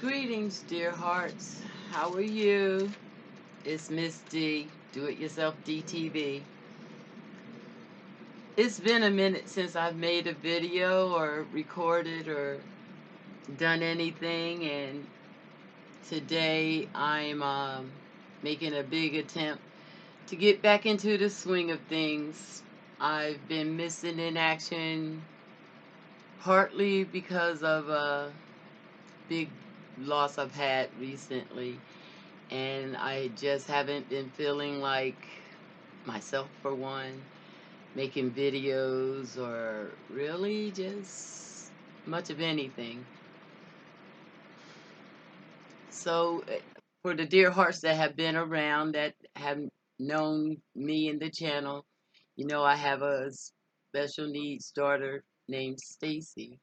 Greetings, dear hearts. How are you? It's Ms.D, Do It Yourself DTV. It's been a minute since I've made a video or recorded or done anything, and today I'm making a big attempt to get back into the swing of things. I've been missing in action partly because of a big loss I've had recently. And I just haven't been feeling like myself for one, making videos or really just much of anything. So for the dear hearts that have been around, that have known me in the channel, you know I have a special needs daughter named Stacey.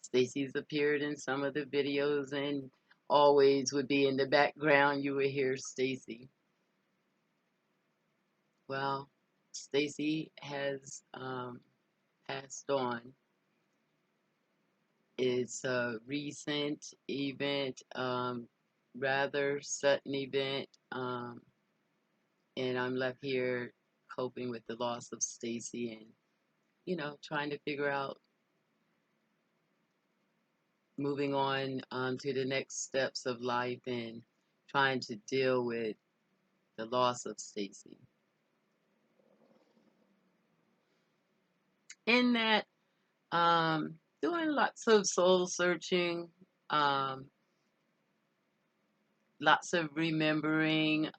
Stacey's appeared in some of the videos and always would be in the background. You would hear Stacey. Well, Stacey has passed on. It's a recent event, rather sudden event, and I'm left here coping with the loss of Stacey and, trying to figure out moving on to the next steps of life and trying to deal with the loss of Stacey. In that, doing lots of soul searching, um, lots of remembering.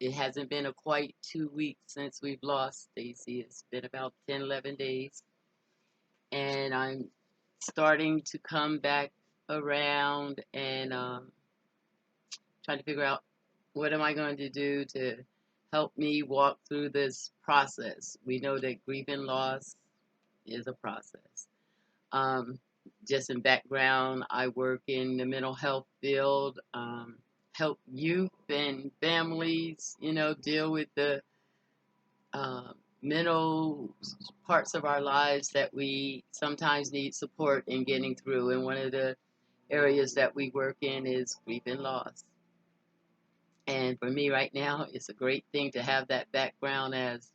It hasn't been a quite 2 weeks since we've lost Stacey. It's been about 10, 11 days. And I'm starting to come back around and trying to figure out what am I going to do to help me walk through this process. We know that grief and loss is a process. Just in background, I work in the mental health field, help youth and families, deal with the mental parts of our lives that we sometimes need support in getting through. And one of the areas that we work in is grief and loss. And for me right now, it's a great thing to have that background as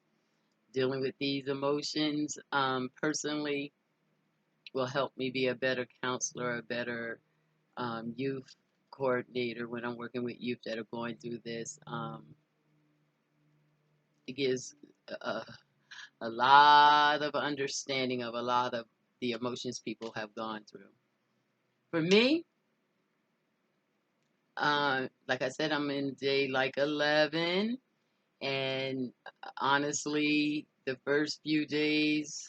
dealing with these emotions personally will help me be a better counselor, a better youth coordinator when I'm working with youth that are going through this. It gives a lot of understanding of a lot of the emotions people have gone through. For me, like I said, I'm in day like 11, and honestly, the first few days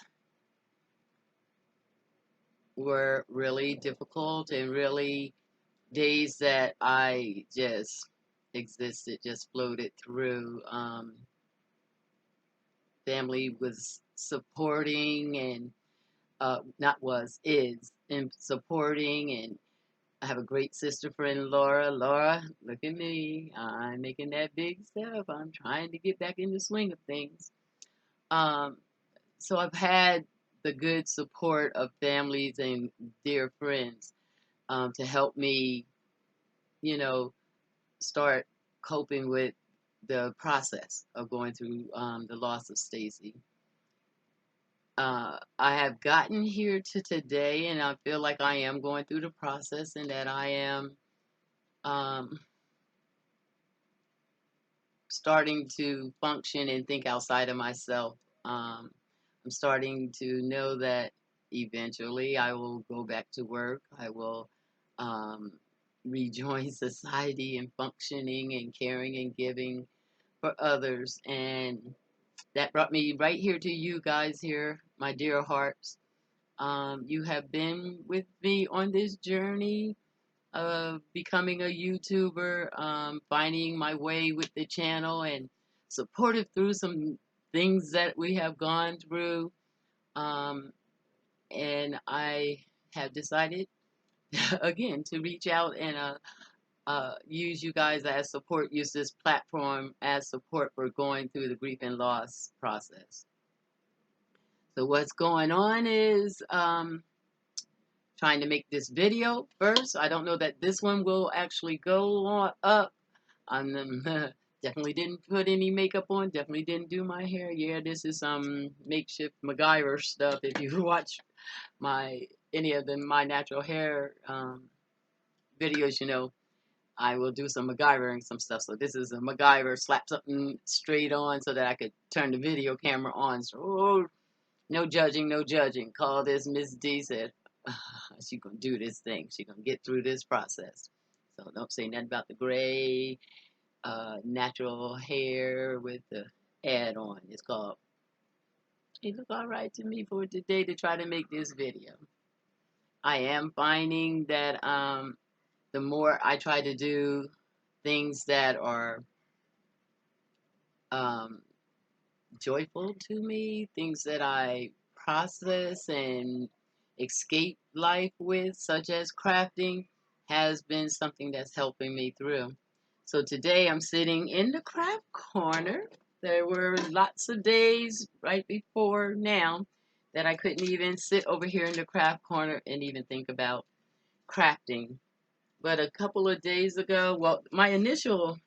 were really difficult and really days that I just existed, just floated through. Family was supporting and not was, is, and supporting. And I have a great sister friend, Laura. Laura, look at me. I'm making that big step. I'm trying to get back in the swing of things. Um, so I've had the good support of families and dear friends to help me, you know, start coping with the process of going through the loss of Stacey. I have gotten here to today, and I feel like I am going through the process, and that I am um, starting to function and think outside of myself. I'm starting to know that eventually I will go back to work. I will um, rejoin society and functioning and caring and giving for others. And that brought me right here to you guys here, my dear hearts. You have been with me on this journey of becoming a YouTuber, finding my way with the channel and supportive through some things that we have gone through. Um, and I have decided again to reach out and use you guys as support, use this platform as support for going through the grief and loss process. So what's going on is trying to make this video first. I don't know that this one will actually go on up. I'm definitely didn't put any makeup on. Definitely didn't do my hair. Yeah, this is some makeshift MacGyver stuff. If you watch any of my natural hair videos, you know I will do some MacGyvering some stuff. So this is a MacGyver, slap something straight on so that I could turn the video camera on. So no judging, no judging. Call this Ms.D said she gonna do this thing. She gonna get through this process. So don't say nothing about the gray natural hair with the add on. It's called it look all right to me for today to try to make this video. I am finding that the more I try to do things that are um, joyful to me, things that I process and escape life with, such as crafting, has been something that's helping me through. So today I'm sitting in the craft corner. There were lots of days right before now that I couldn't even sit over here in the craft corner and even think about crafting. But a couple of days ago, well, my initial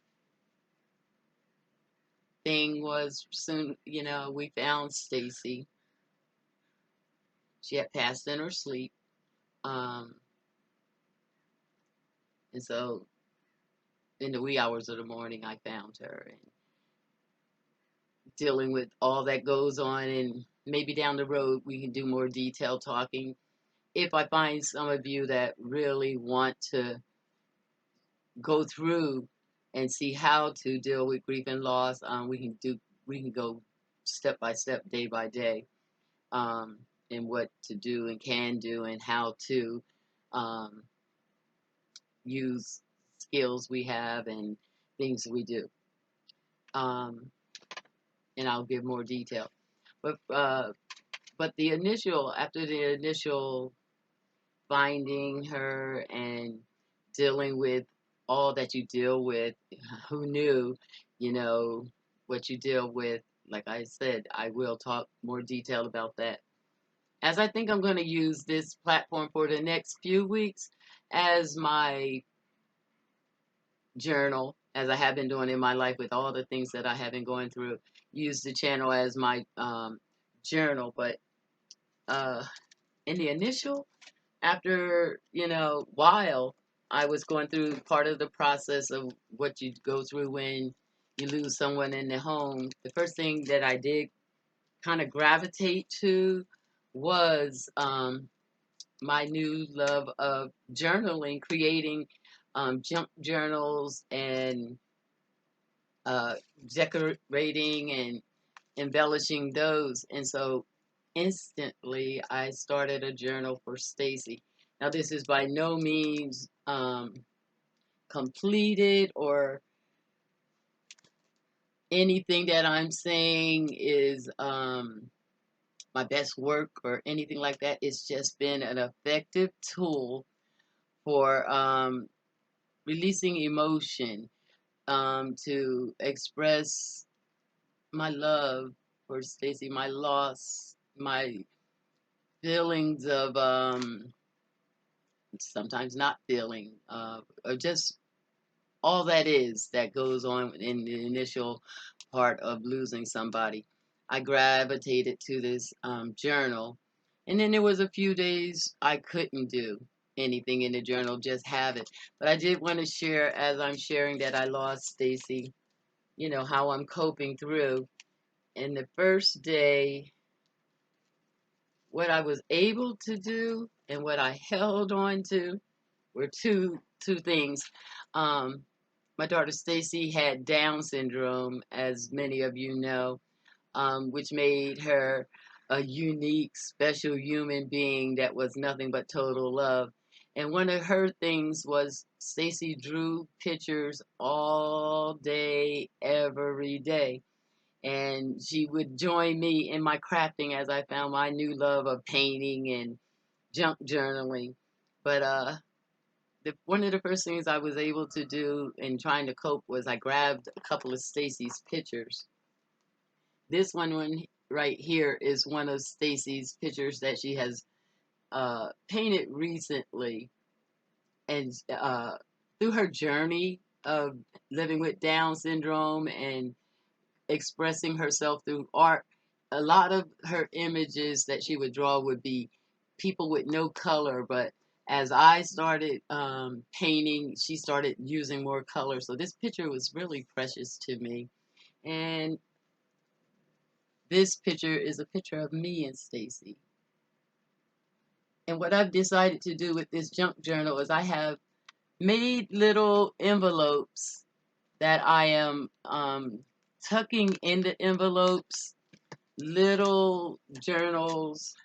thing was soon, we found Stacey. She had passed in her sleep. Um, and so in the wee hours of the morning, I found her and dealing with all that goes on. And maybe down the road, we can do more detailed talking. If I find some of you that really want to go through and see how to deal with grief and loss, we can go step by step, day by day, um, and what to do and can do and how to um, use skills we have and things we do. And I'll give more detail. But after the initial finding her and dealing with all that you deal with, who knew, what you deal with. Like I said, I will talk more detail about that. As I think I'm going to use this platform for the next few weeks as my journal, as I have been doing in my life with all the things that I have been going through. Use the channel as my journal, but in the initial, after while I was going through part of the process of what you go through when you lose someone in the home. The first thing that I did kind of gravitate to was my new love of journaling, creating junk journals and decorating and embellishing those. And so instantly I started a journal for Stacey. Now this is by no means completed, or anything that I'm saying is my best work or anything like that. It's just been an effective tool for releasing emotion, to express my love for Stacey, my loss, my feelings of sometimes not feeling, or just all that goes on in the initial part of losing somebody. I gravitated to this journal, and then there was a few days I couldn't do anything in the journal, just have it. But I did want to share, as I'm sharing that I lost Stacey, how I'm coping through. And the first day, what I was able to do and what I held on to were two things. Um, my daughter Stacey had Down syndrome, as many of you know, which made her a unique, special human being that was nothing but total love. And one of her things was Stacey drew pictures all day, every day. And she would join me in my crafting as I found my new love of painting and junk journaling. But one of the first things I was able to do in trying to cope was I grabbed a couple of Stacey's pictures. This one right here is one of Stacey's pictures that she has painted recently, and through her journey of living with Down syndrome and expressing herself through art, a lot of her images that she would draw would be people with no color. But as I started painting, she started using more color. So this picture was really precious to me. And this picture is a picture of me and Stacey. And what I've decided to do with this junk journal is I have made little envelopes that I am tucking in the envelopes, little journals,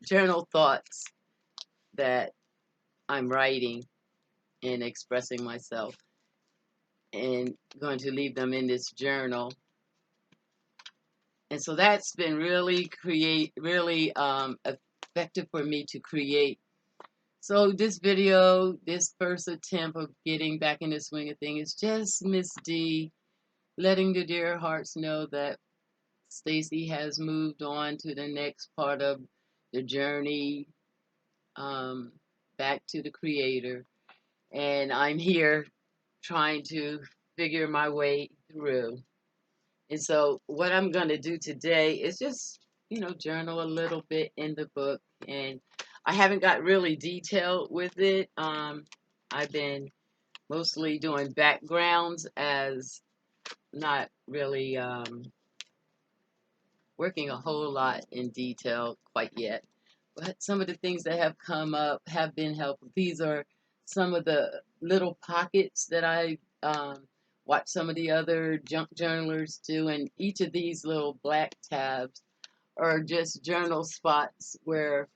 journal thoughts that I'm writing and expressing myself, and going to leave them in this journal. And so that's been really effective for me to create. So this video, this first attempt of getting back in the swing of things, is just Ms.D letting the Dearhearts know that Stacey has moved on to the next part of the journey, back to the Creator, and I'm here trying to figure my way through. And so what I'm going to do today is just, journal a little bit in the book. And I haven't got really detailed with it. I've been mostly doing backgrounds, as not really working a whole lot in detail quite yet. But some of the things that have come up have been helpful. These are some of the little pockets that I watched some of the other junk journalers do, and each of these little black tabs are just journal spots where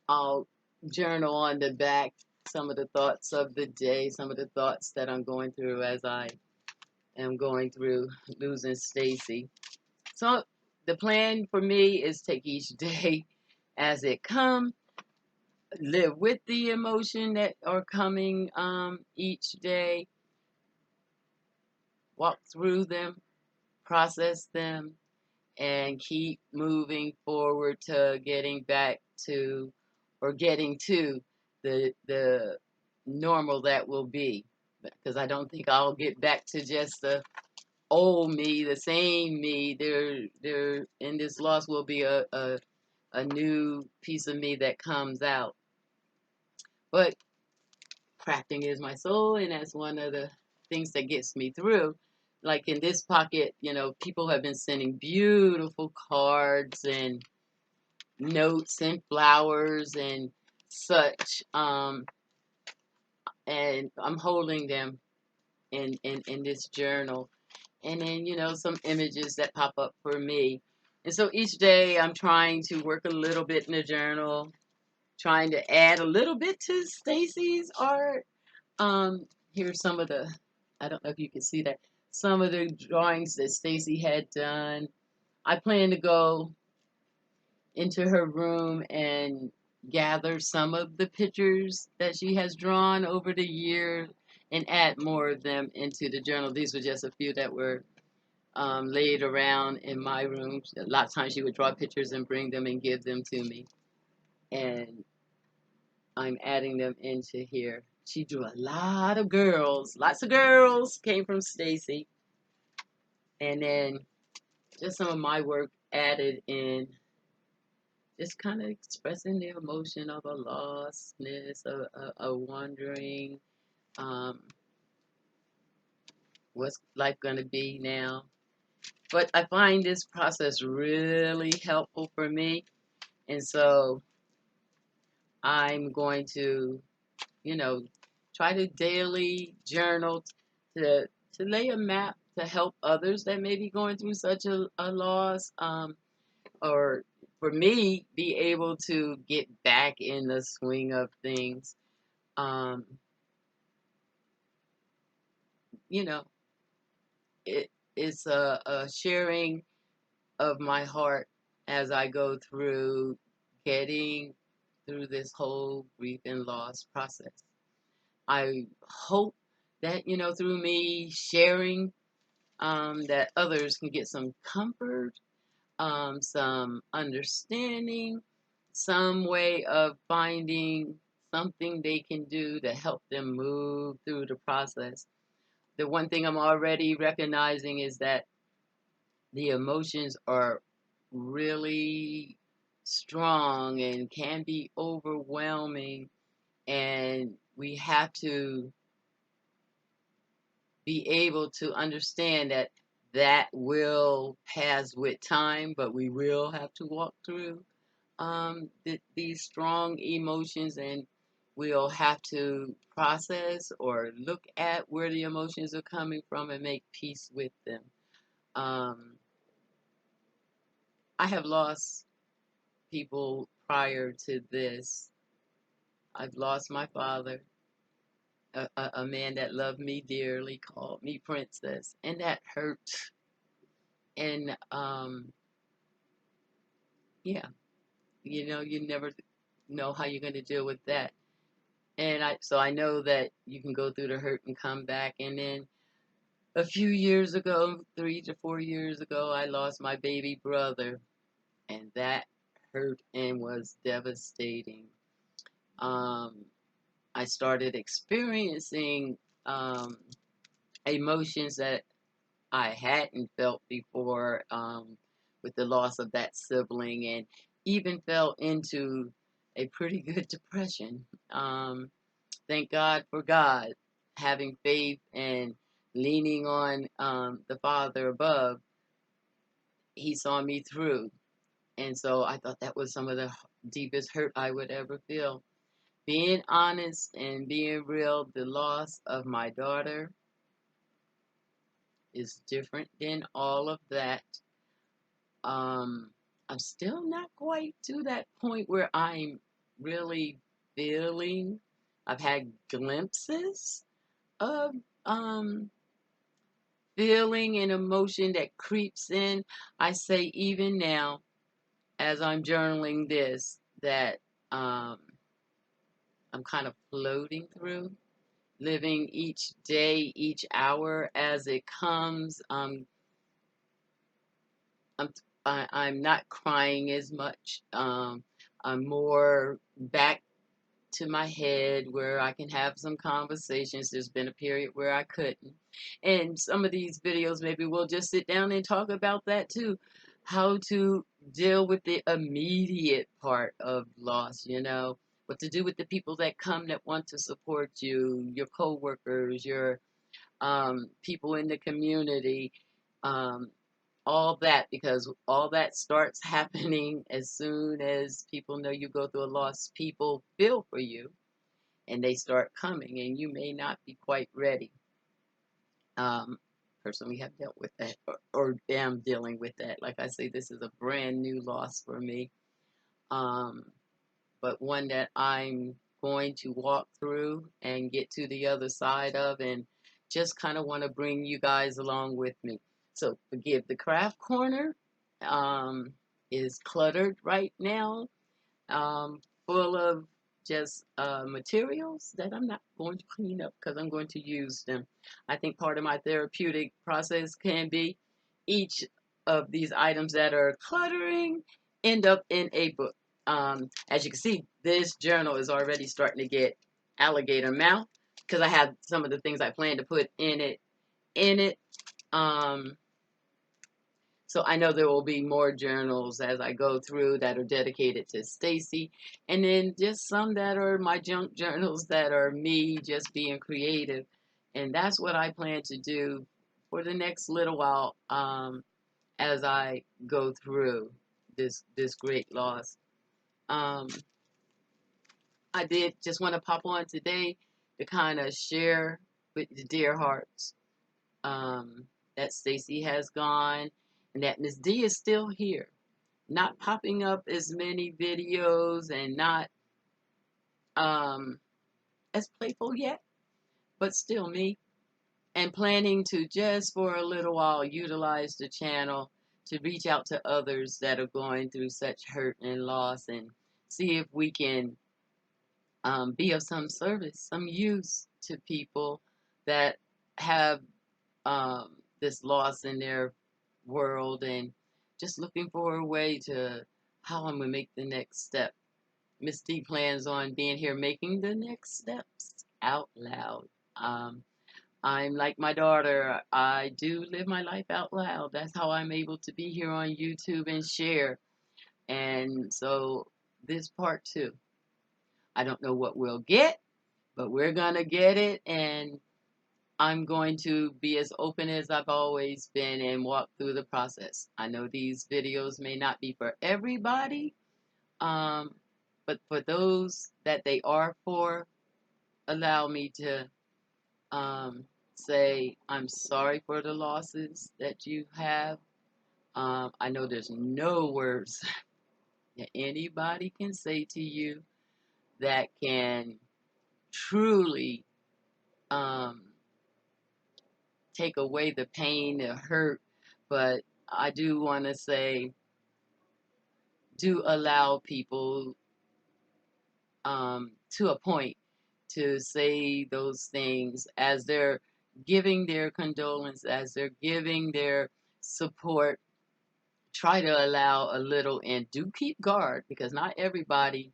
I'll journal on the back some of the thoughts of the day, some of the thoughts that I'm going through as I am going through losing Stacey. So the plan for me is take each day as it comes, live with the emotion that are coming each day, walk through them, process them, and keep moving forward to getting back to, or getting to the normal that will be. Because I don't think I'll get back to just the old me, the same me. There in this loss will be a new piece of me that comes out. But crafting is my soul, and that's one of the things that gets me through. Like in this pocket, people have been sending beautiful cards and notes and flowers and such. And I'm holding them in this journal. And then, some images that pop up for me. And so each day I'm trying to work a little bit in the journal, trying to add a little bit to Stacey's art. Here's some of the, I don't know if you can see that, some of the drawings that Stacey had done. I plan to go into her room and gather some of the pictures that she has drawn over the year and add more of them into the journal. These were just a few that were laid around in my room. A lot of times she would draw pictures and bring them and give them to me. And I'm adding them into here. She drew a lot of girls. Lots of girls came from Stacey. And then just some of my work added in, just kind of expressing the emotion of a lostness, a wondering, what's life going to be now. But I find this process really helpful for me. And so I'm going to, try to daily journal to lay a map to help others that may be going through such a loss, or for me, be able to get back in the swing of things. Um, you know, it's a sharing of my heart as I go through getting through this whole grief and loss process. I hope that, through me sharing, that others can get some comfort, some understanding, some way of finding something they can do to help them move through the process. The one thing I'm already recognizing is that the emotions are really strong and can be overwhelming, and we have to be able to understand that that will pass with time, but we will have to walk through these strong emotions, and we'll have to process or look at where the emotions are coming from and make peace with them. Um, I have lost people prior to this. I've lost my father, a man that loved me dearly, called me princess, and that hurt. And yeah, you never know how you're going to deal with that. And so I know that you can go through the hurt and come back. And then a few years ago, 3 to 4 years ago, I lost my baby brother, and that hurt and was devastating. Um, I started experiencing um, emotions that I hadn't felt before, with the loss of that sibling, and even fell into a pretty good depression. Thank God for God, having faith and leaning on the Father above. He saw me through. And so I thought that was some of the deepest hurt I would ever feel. Being honest and being real, the loss of my daughter is different than all of that. Um, I'm still not quite to that point where I'm really feeling. I've had glimpses of um, feeling and emotion that creeps in. I say even now, as I'm journaling this, that um, I'm kind of floating through, living each day, each hour as it comes. I'm I'm not crying as much. I'm more back to my head where I can have some conversations. There's been a period where I couldn't. And some of these videos, maybe we'll just sit down and talk about that too. How to deal with the immediate part of loss, what to do with the people that come that want to support you, your coworkers, your people in the community, um, all that, because all that starts happening as soon as people know you go through a loss. People feel for you and they start coming, and you may not be quite ready. Um, Personally, have dealt with that, or am dealing with that. Like I say, this is a brand new loss for me, um, but one that I'm going to walk through and get to the other side of, and just kind of want to bring you guys along with me. So, forgive the craft corner. Um, is cluttered right now, um, full of just materials that I'm not going to clean up because I'm going to use them. I think part of my therapeutic process can be each of these items that are cluttering end up in a book. As you can see, this journal is already starting to get alligator mouth because I have some of the things I plan to put in it. In it. Um, so I know there will be more journals as I go through that are dedicated to Stacey, and then just some that are my junk journals that are me just being creative. And that's what I plan to do for the next little while, as I go through this great loss. Um, I did just want to pop on today to kind of share with the Dearhearts, um, that Stacey has gone and that Ms.D is still here, not popping up as many videos and not um, as playful yet, but still me. And planning to just for a little while utilize the channel to reach out to others that are going through such hurt and loss, and see if we can be of some service, some use to people that have this loss in their world, and just looking for a way to how I'm gonna make the next step. Ms.D plans on being here making the next steps out loud. Um, I'm like my daughter. I do live my life out loud. That's how I'm able to be here on YouTube and share. And so this part two, I don't know what we'll get, but we're gonna get it. And I'm going to be as open as I've always been and walk through the process. I know these videos may not be for everybody, um, but for those that they are for, allow me to um, say I'm sorry for the losses that you have. I know there's no words that anybody can say to you that can truly um, take away the pain, the hurt, but I do want to say, do allow people to a point to say those things as they're giving their condolence, as they're giving their support. Try to allow a little and do keep guard because not everybody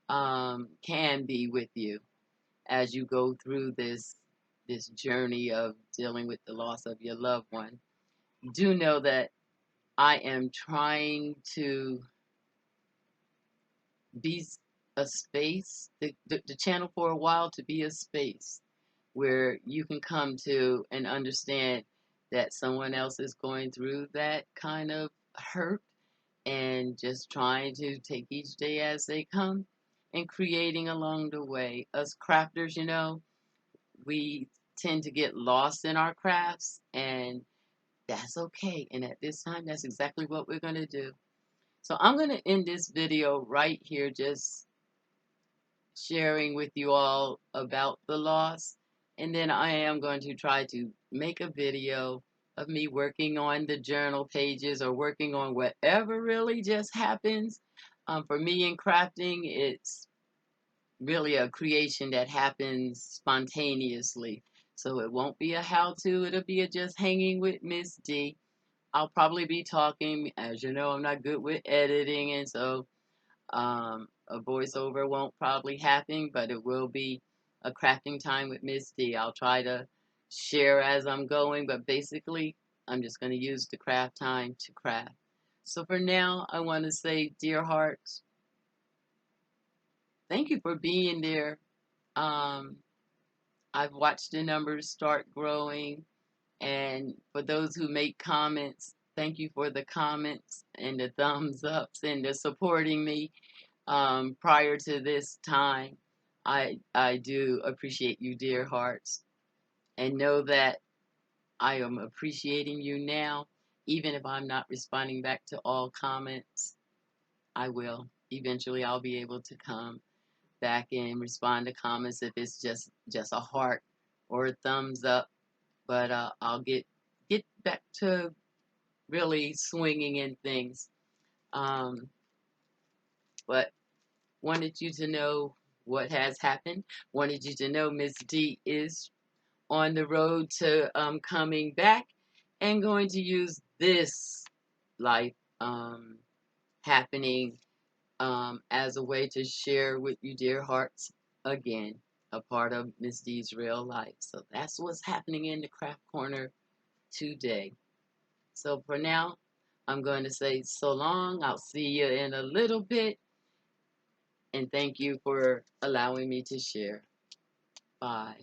can be with you as you go through this journey of dealing with the loss of your loved one. Do know that I am trying to be a space, the channel for a while to be a space where you can come to and understand that someone else is going through that kind of hurt and just trying to take each day as they come and creating along the way. Us crafters, we tend to get lost in our crafts, and that's okay. And at this time, that's exactly what we're going to do. So I'm going to end this video right here, just sharing with you all about the loss. And then I am going to try to make a video of me working on the journal pages or working on whatever really just happens. For me in crafting, it's really a creation that happens spontaneously. So it won't be a how-to, it'll be a just hanging with Ms.D. I'll probably be talking, as you know, I'm not good with editing, and so a voiceover won't probably happen, but it will be a crafting time with Ms.D. I'll try to share as I'm going, but basically, I'm just going to use the craft time to craft. So for now, I want to say, dear hearts, thank you for being there. Um, I've watched the numbers start growing, and for those who make comments, thank you for the comments and the thumbs ups and the supporting me. Prior to this time, I do appreciate you, dear hearts, and know that I am appreciating you now. Even if I'm not responding back to all comments, I will. Eventually, I'll be able to come back and respond to comments if it's just a heart or a thumbs up. But I'll get back to really swinging in things. Um, but wanted you to know what has happened. Wanted you to know Ms.D is on the road to coming back and going to use this life happening as a way to share with you, dear hearts, again, a part of Ms.D's real life. So that's what's happening in the Craft Corner today. So for now, I'm going to say so long. I'll see you in a little bit. And thank you for allowing me to share. Bye.